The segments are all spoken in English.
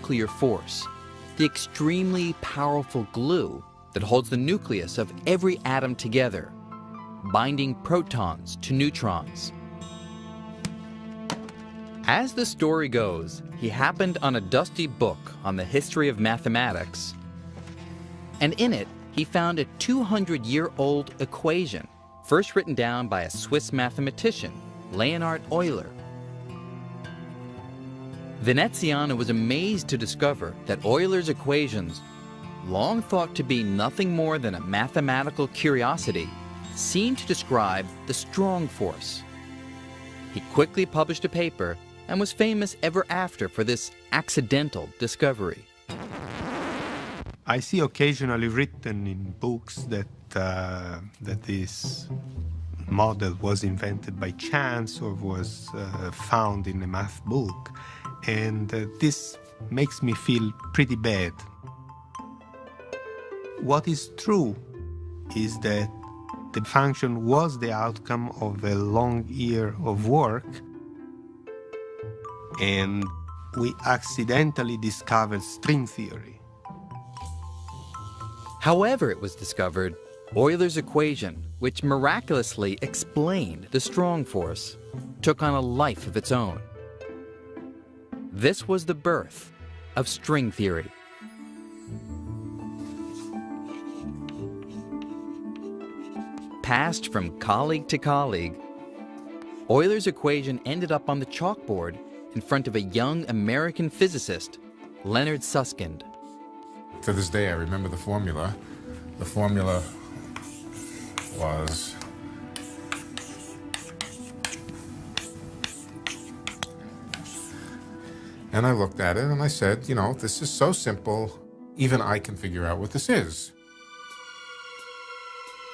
nuclear force, the extremely powerful glue that holds the nucleus of every atom together, binding protons to neutrons. As the story goes, he happened on a dusty book on the history of mathematics, and in it he found a 200-year-old equation, first written down by a Swiss mathematician, Leonhard Euler. Veneziano was amazed to discover that Euler's equations, long thought to be nothing more than a mathematical curiosity, seemed to describe the strong force. He quickly published a paper and was famous ever after for this accidental discovery. I see occasionally written in books that this model was invented by chance or was found in a math book, and this makes me feel pretty bad. What is true is that the function was the outcome of a long year of work, and we accidentally discovered string theory. However it was discovered, Euler's equation, which miraculously explained the strong force, took on a life of its own. This was the birth of string theory. Passed from colleague to colleague, Euler's equation ended up on the chalkboard in front of a young American physicist, Leonard Susskind. To this day, I remember the formula. The formula was and I looked at it and I said, you know, this is so simple, even I can figure out what this is.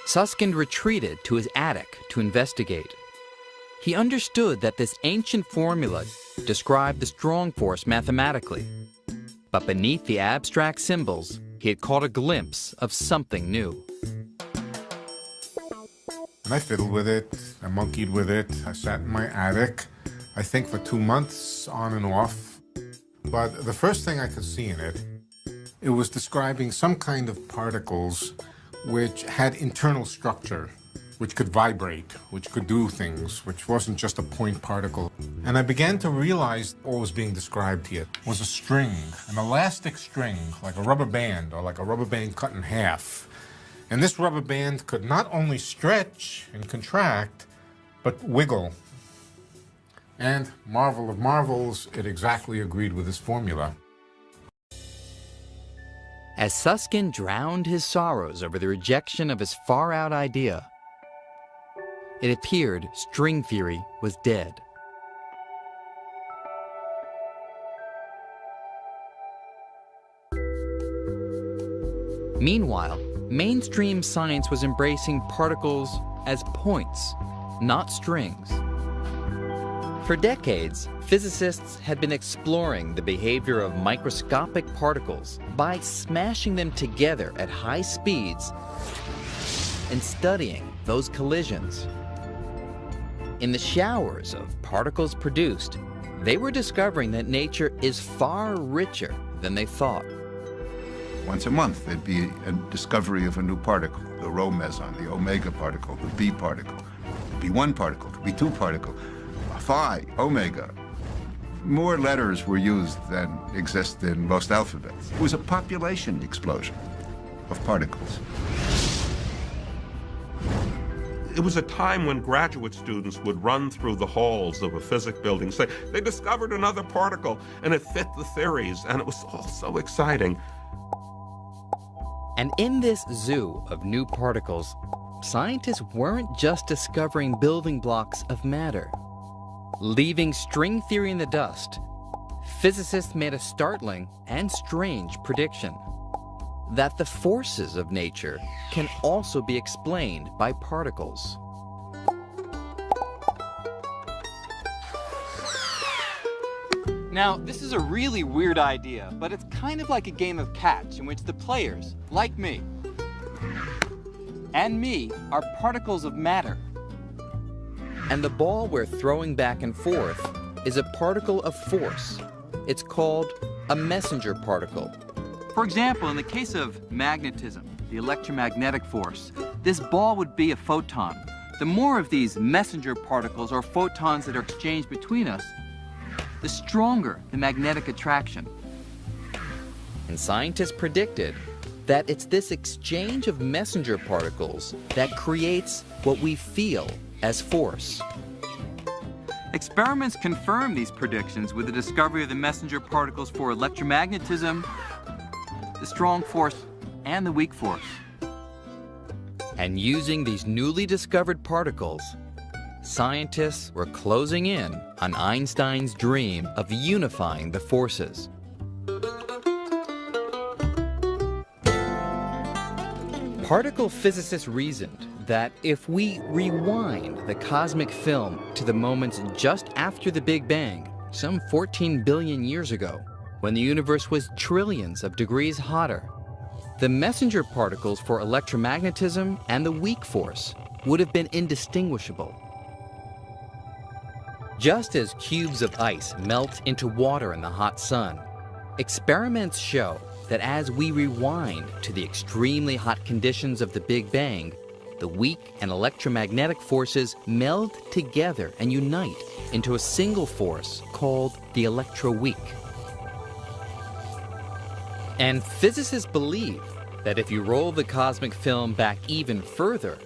Susskind retreated to his attic to investigate. He understood that this ancient formula described the strong force mathematically, but beneath the abstract symbols, he had caught a glimpse of something new. And I fiddled with it, I monkeyed with it, I sat in my attic, I think for 2 months on and off. But the first thing I could see in it, it was describing some kind of particles which had internal structure, which could vibrate, which could do things, which wasn't just a point particle. And I began to realize what was being described here was a string, an elastic string, like a rubber band, or like a rubber band cut in half. And this rubber band could not only stretch and contract, but wiggle. And, marvel of marvels, it exactly agreed with this formula. As Susskind drowned his sorrows over the rejection of his far-out idea, it appeared string theory was dead. Meanwhile, mainstream science was embracing particles as points, not strings. For decades, physicists had been exploring the behavior of microscopic particles by smashing them together at high speeds and studying those collisions. In the showers of particles produced, they were discovering that nature is far richer than they thought. Once a month, there'd be a discovery of a new particle, the rho meson, the omega particle, the B particle. It could be one particle, it could be two particles, phi, omega. More letters were used than exist in most alphabets. It was a population explosion of particles. It was a time when graduate students would run through the halls of a physics building, say, they discovered another particle, and it fit the theories, and it was all so exciting. And in this zoo of new particles, scientists weren't just discovering building blocks of matter. Leaving string theory in the dust, physicists made a startling and strange prediction: that the forces of nature can also be explained by particles. Now, this is a really weird idea, but it's kind of like a game of catch in which the players, like me, and me, are particles of matter. And the ball we're throwing back and forth is a particle of force. it's called a messenger particle. For example, in the case of magnetism, the electromagnetic force, this ball would be a photon. The more of these messenger particles or photons that are exchanged between us, the stronger the magnetic attraction. And scientists predicted that it's this exchange of messenger particles that creates what we feel as force. Experiments confirm these predictions with the discovery of the messenger particles for electromagnetism, the strong force, and the weak force. And using these newly discovered particles, scientists were closing in on Einstein's dream of unifying the forces. Particle physicists reasoned that if we rewind the cosmic film to the moments just after the Big Bang, some 14 billion years ago, when the universe was trillions of degrees hotter, the messenger particles for electromagnetism and the weak force would have been indistinguishable. Just as cubes of ice melt into water in the hot sun, experiments show that as we rewind to the extremely hot conditions of the Big Bang, the weak and electromagnetic forces meld together and unite into a single force called the electroweak. And physicists believe that if you roll the cosmic film back even further,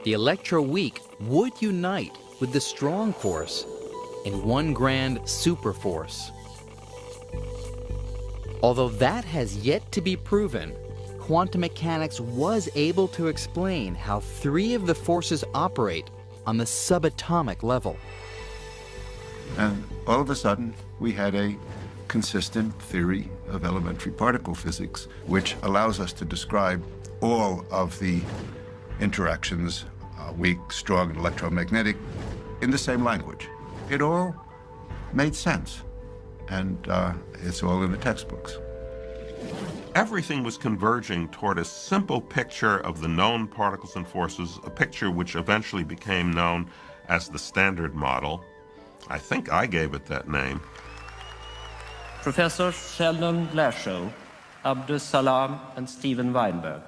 the electroweak would unite with the strong force in one grand superforce. Although that has yet to be proven, quantum mechanics was able to explain how three of the forces operate on the subatomic level. And all of a sudden, we had a consistent theory of elementary particle physics, which allows us to describe all of the interactions, weak, strong, and electromagnetic, in the same language. It all made sense, and it's all in the textbooks. Everything was converging toward a simple picture of the known particles and forces, a picture which eventually became known as the Standard Model. I think I gave it that name. Professor Sheldon Glashow, Abdus Salam, and Steven Weinberg.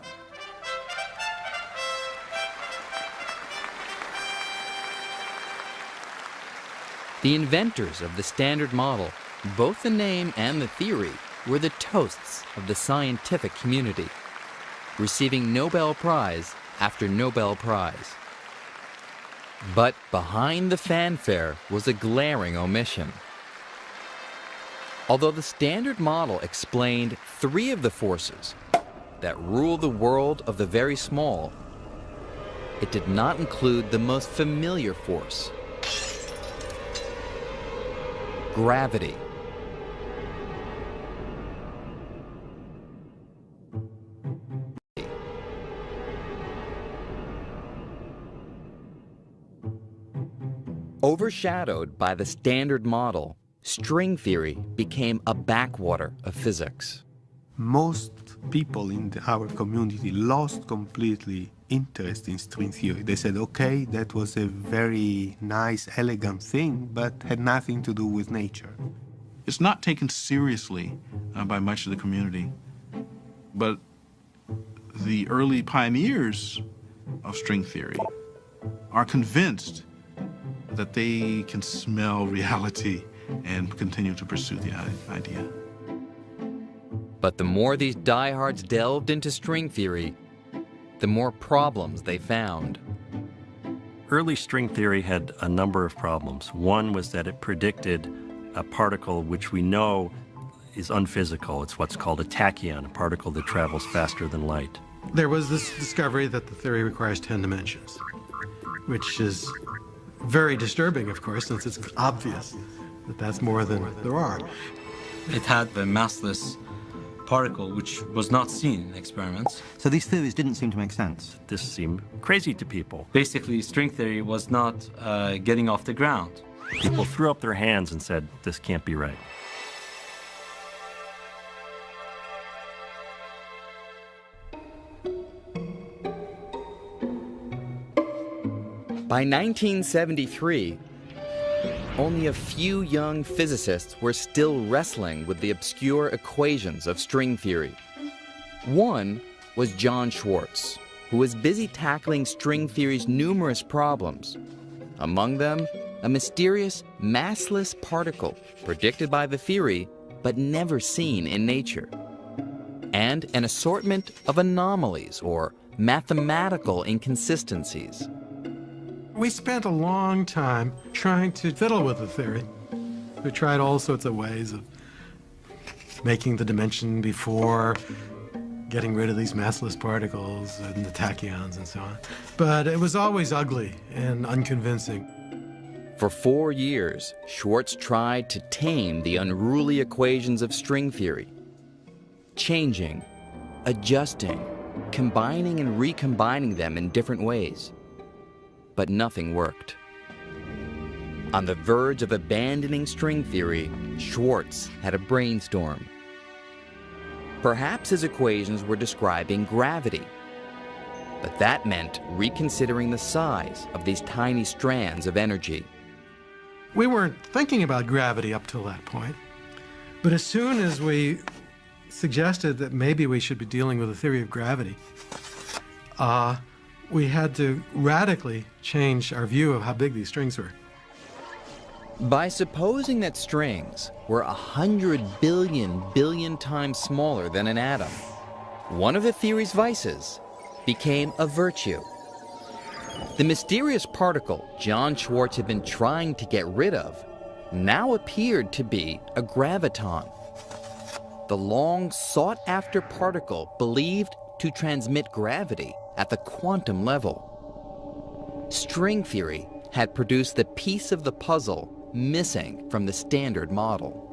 The inventors of the Standard Model, both the name and the theory, were the toasts of the scientific community, receiving Nobel Prize after Nobel Prize. But behind the fanfare was a glaring omission. Although the Standard Model explained three of the forces that rule the world of the very small, it did not include the most familiar force: gravity. Overshadowed by the Standard Model, string theory became a backwater of physics. Most people in our community lost completely interest in string theory. They said, okay, that was a very nice, elegant thing, but had nothing to do with nature. It's not taken seriously by much of the community, but the early pioneers of string theory are convinced that they can smell reality and continue to pursue the idea. But the more these diehards delved into string theory, the more problems they found. Early string theory had a number of problems. One was that it predicted a particle which we know is unphysical. It's what's called a tachyon, a particle that travels faster than light. There was this discovery that the theory requires 10 dimensions, which is very disturbing, of course, since it's obvious that that's more than there are. It had a massless particle which was not seen in experiments. So these theories didn't seem to make sense. This seemed crazy to people. Basically, string theory was not getting off the ground. People threw up their hands and said, this can't be right. By 1973, only a few young physicists were still wrestling with the obscure equations of string theory. One was John Schwarz, who was busy tackling string theory's numerous problems. Among them, a mysterious massless particle predicted by the theory but never seen in nature, and an assortment of anomalies or mathematical inconsistencies. We spent a long time trying to fiddle with the theory. We tried all sorts of ways of making the dimension before, getting rid of these massless particles and the tachyons and so on. But it was always ugly and unconvincing. For 4 years, Schwarz tried to tame the unruly equations of string theory, changing, adjusting, combining and recombining them in different ways. But nothing worked. On the verge of abandoning string theory, Schwarz had a brainstorm. Perhaps his equations were describing gravity, but that meant reconsidering the size of these tiny strands of energy. We weren't thinking about gravity up till that point, but as soon as we suggested that maybe we should be dealing with a theory of gravity, we had to radically change our view of how big these strings were. By supposing that strings were 100 billion times smaller than an atom, one of the theory's vices became a virtue. The mysterious particle John Schwarz had been trying to get rid of now appeared to be a graviton, the long sought-after particle believed to transmit gravity at the quantum level. String theory had produced the piece of the puzzle missing from the standard model.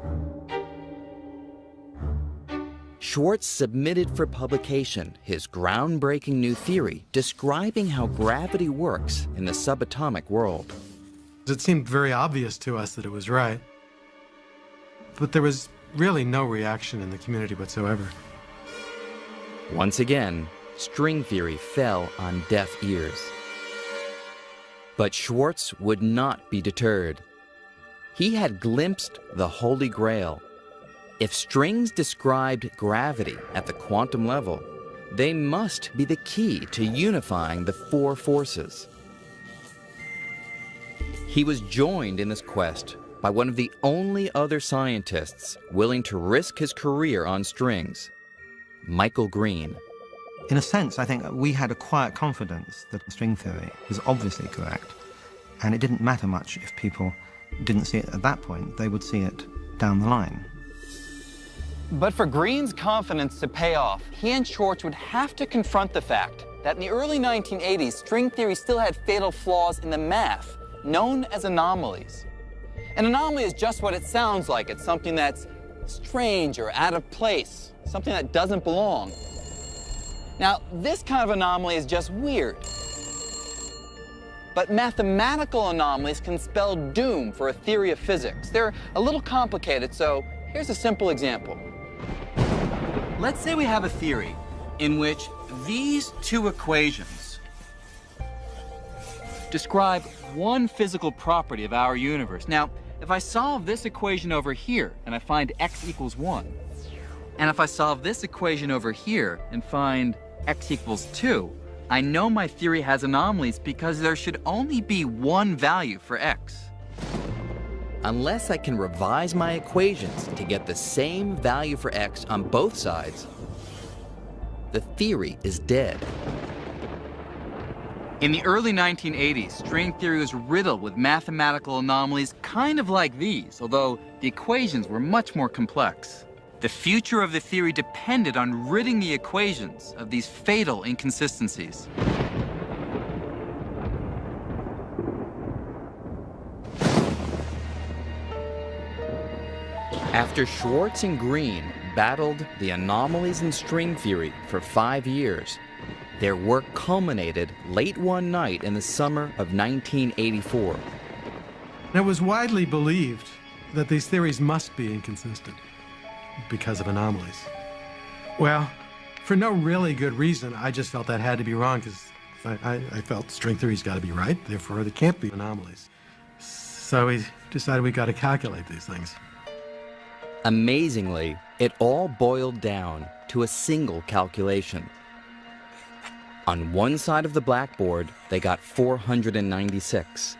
Schwarz submitted for publication his groundbreaking new theory describing how gravity works in the subatomic world. It seemed very obvious to us that it was right, but there was really no reaction in the community whatsoever. Once again, string theory fell on deaf ears. But Schwarz would not be deterred. He had glimpsed the Holy Grail. If strings described gravity at the quantum level, they must be the key to unifying the four forces. He was joined in this quest by one of the only other scientists willing to risk his career on strings, Michael Green. In a sense, I think we had a quiet confidence that string theory was obviously correct, and it didn't matter much if people didn't see it at that point. They would see it down the line. But for Green's confidence to pay off, he and Schwarz would have to confront the fact that in the early 1980s, string theory still had fatal flaws in the math, known as anomalies. An anomaly is just what it sounds like. It's something that's strange or out of place, something that doesn't belong. Now, this kind of anomaly is just weird. But mathematical anomalies can spell doom for a theory of physics. They're a little complicated, so here's a simple example. Let's say we have a theory in which these two equations describe one physical property of our universe. Now, if I solve this equation over here and I find x equals 1, and if I solve this equation over here and find x equals 2, I know my theory has anomalies because there should only be one value for x. Unless I can revise my equations to get the same value for x on both sides, the theory is dead. In the early 1980s, string theory was riddled with mathematical anomalies kind of like these, although the equations were much more complex. The future of the theory depended on ridding the equations of these fatal inconsistencies. After Schwarz and Green battled the anomalies in string theory for 5 years, their work culminated late one night in the summer of 1984. It was widely believed that these theories must be inconsistent because of anomalies. Well, for no really good reason, I just felt that had to be wrong because I felt string theory's got to be right, therefore there can't be anomalies. So we decided we got to calculate these things. Amazingly, it all boiled down to a single calculation. On one side of the blackboard, they got 496.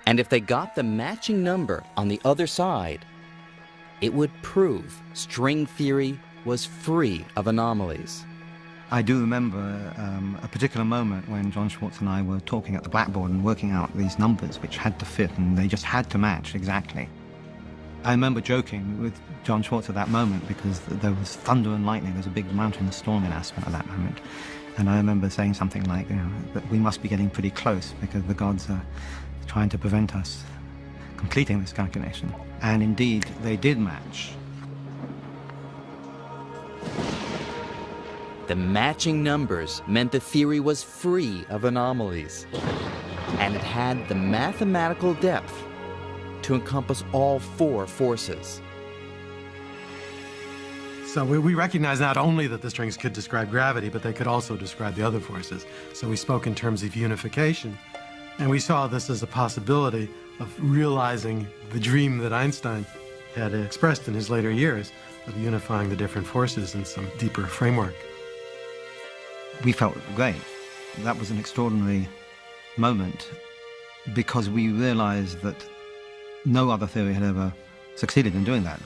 And if they got the matching number on the other side, it would prove string theory was free of anomalies. I do remember a particular moment when John Schwartz and I were talking at the blackboard and working out these numbers which had to fit, and they just had to match exactly. I remember joking with John Schwartz at that moment because there was thunder and lightning. There was a big mountain storm in Aspen at that moment. And I remember saying something like, that we must be getting pretty close because the gods are trying to prevent us completing this calculation. And indeed, they did match. The matching numbers meant the theory was free of anomalies, and it had the mathematical depth to encompass all four forces. So we recognized not only that the strings could describe gravity, but they could also describe the other forces. So we spoke in terms of unification, and we saw this as a possibility of realizing the dream that Einstein had expressed in his later years of unifying the different forces in some deeper framework. We felt great. That was an extraordinary moment because we realized that no other theory had ever succeeded in doing that.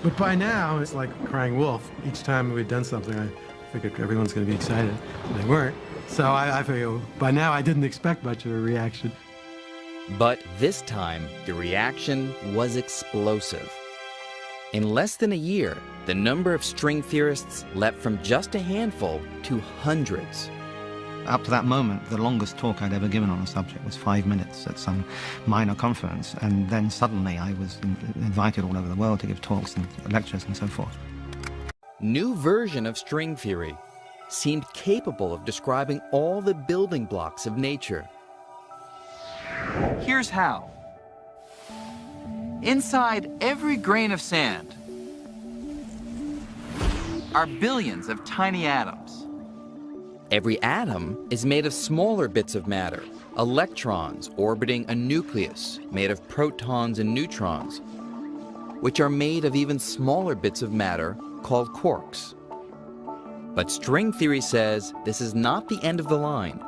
But by now, it's like crying wolf. Each time we'd done something, I figured everyone's going to be excited, and they weren't. So I figured by now I didn't expect much of a reaction. But this time, the reaction was explosive. In less than a year, the number of string theorists leapt from just a handful to hundreds. Up to that moment, the longest talk I'd ever given on a subject was 5 minutes at some minor conference, and then suddenly I was invited all over the world to give talks and lectures and so forth. New version of string theory seemed capable of describing all the building blocks of nature. Here's how. Inside every grain of sand are billions of tiny atoms. Every atom is made of smaller bits of matter, electrons orbiting a nucleus made of protons and neutrons, which are made of even smaller bits of matter called quarks. But string theory says this is not the end of the line.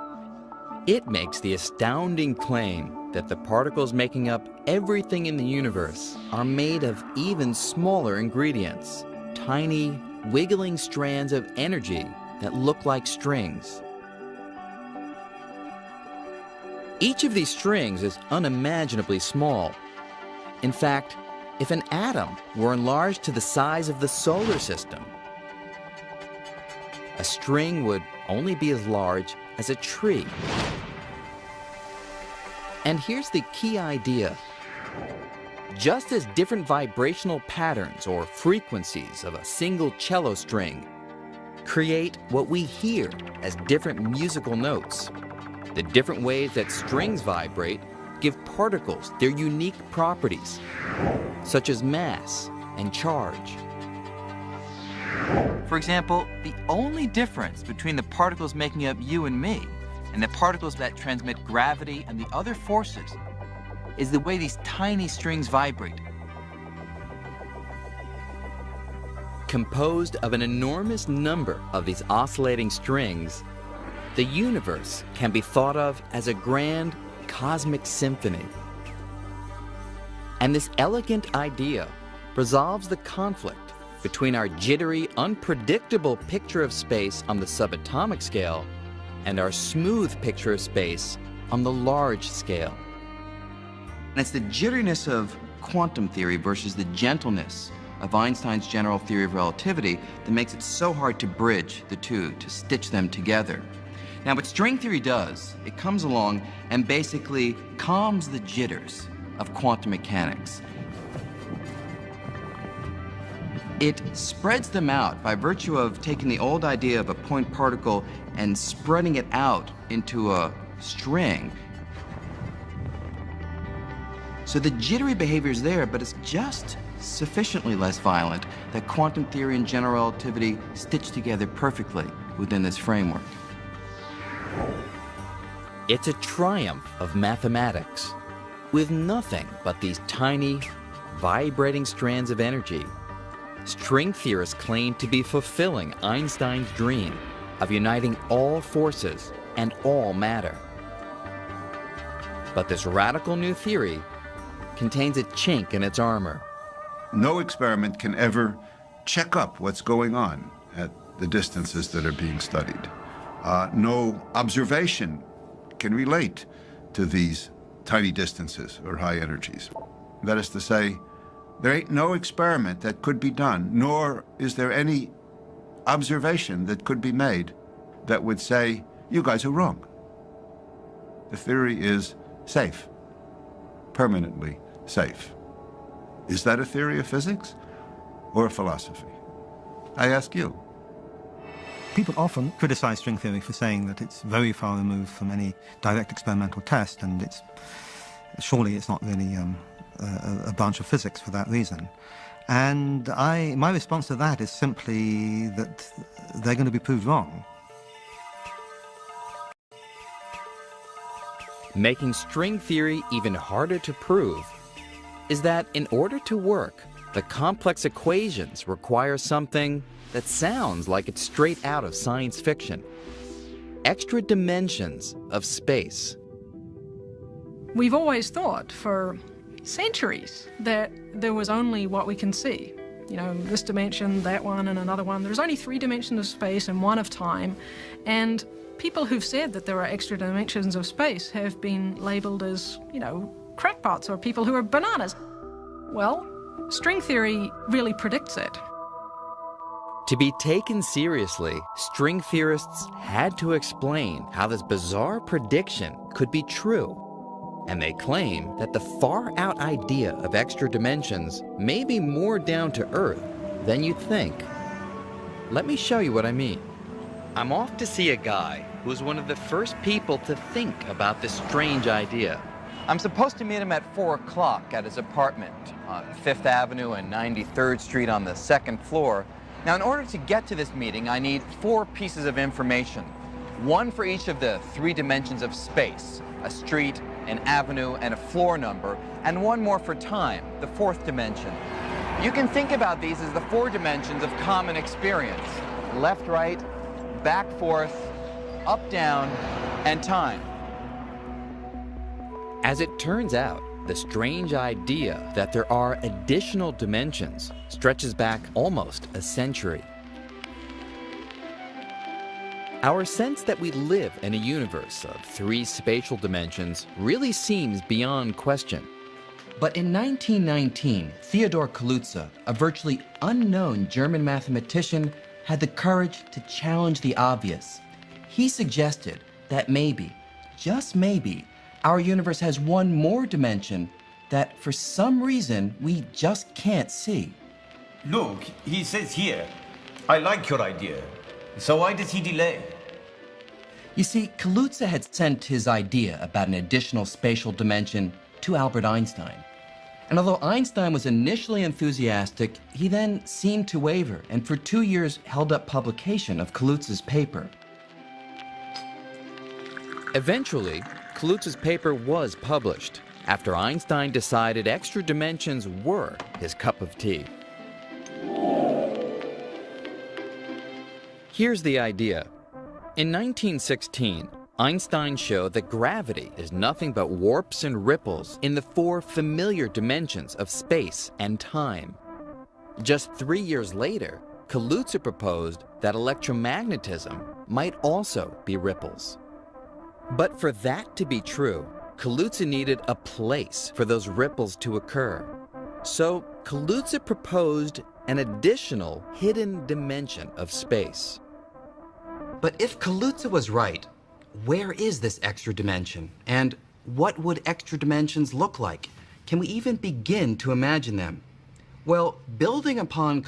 It makes the astounding claim that the particles making up everything in the universe are made of even smaller ingredients, tiny, wiggling strands of energy that look like strings. Each of these strings is unimaginably small. In fact, if an atom were enlarged to the size of the solar system, a string would only be as large as a tree. And here's the key idea. Just as different vibrational patterns or frequencies of a single cello string create what we hear as different musical notes, the different ways that strings vibrate give particles their unique properties, such as mass and charge. For example, the only difference between the particles making up you and me and the particles that transmit gravity and the other forces is the way these tiny strings vibrate. Composed of an enormous number of these oscillating strings, the universe can be thought of as a grand cosmic symphony. And this elegant idea resolves the conflict between our jittery, unpredictable picture of space on the subatomic scale and our smooth picture of space on the large scale. And it's the jitteriness of quantum theory versus the gentleness of Einstein's general theory of relativity that makes it so hard to bridge the two, to stitch them together. Now, what string theory does, it comes along and basically calms the jitters of quantum mechanics. It spreads them out by virtue of taking the old idea of a point particle and spreading it out into a string. So the jittery behavior is there, but it's just sufficiently less violent that quantum theory and general relativity stitch together perfectly within this framework. It's a triumph of mathematics, with nothing but these tiny, vibrating strands of energy. String theorists claim to be fulfilling Einstein's dream of uniting all forces and all matter. But this radical new theory contains a chink in its armor. No experiment can ever check up what's going on at the distances that are being studied. No observation can relate to these tiny distances or high energies. That is to say, there ain't no experiment that could be done, nor is there any observation that could be made that would say, you guys are wrong. The theory is safe, permanently safe. Is that a theory of physics or a philosophy? I ask you. People often criticize string theory for saying that it's very far removed from any direct experimental test, and surely it's not really a branch of physics for that reason. And my response to that is simply that they're going to be proved wrong. Making string theory even harder to prove is that in order to work, the complex equations require something that sounds like it's straight out of science fiction. Extra dimensions of space. We've always thought for centuries that there was only what we can see. You know, this dimension, that one, and another one. There's only 3 dimensions of space and 1 of time. And people who've said that there are extra dimensions of space have been labeled as, you know, crackpots or people who are bananas. Well, string theory really predicts it. To be taken seriously, string theorists had to explain how this bizarre prediction could be true. And they claim that the far-out idea of extra dimensions may be more down to earth than you'd think. Let me show you what I mean. I'm off to see a guy who was one of the first people to think about this strange idea. I'm supposed to meet him at 4 o'clock at his apartment on 5th Avenue and 93rd Street on the 2nd floor. Now, in order to get to this meeting, I need 4 pieces of information. 1 for each of the 3 dimensions of space, a street, an avenue, and a floor number, and 1 more for time, the 4th dimension. You can think about these as the 4 dimensions of common experience. Left, right, back, forth, up, down, and time. As it turns out, the strange idea that there are additional dimensions stretches back almost a century. Our sense that we live in a universe of 3 spatial dimensions really seems beyond question. But in 1919, Theodor Kaluza, a virtually unknown German mathematician, had the courage to challenge the obvious. He suggested that maybe, just maybe, our universe has 1 more dimension that for some reason we just can't see. Look, he says here, I like your idea. So why does he delay? You see, Kaluza had sent his idea about an additional spatial dimension to Albert Einstein. And although Einstein was initially enthusiastic, he then seemed to waver and for 2 years held up publication of Kaluza's paper. Eventually, Kaluza's paper was published after Einstein decided extra dimensions were his cup of tea. Here's the idea. In 1916, Einstein showed that gravity is nothing but warps and ripples in the 4 familiar dimensions of space and time. Just 3 years later, Kaluza proposed that electromagnetism might also be ripples. But for that to be true, Kaluza needed a place for those ripples to occur. So Kaluza proposed an additional hidden dimension of space. But if Kaluza was right, where is this extra dimension? And what would extra dimensions look like? Can we even begin to imagine them? Well, building upon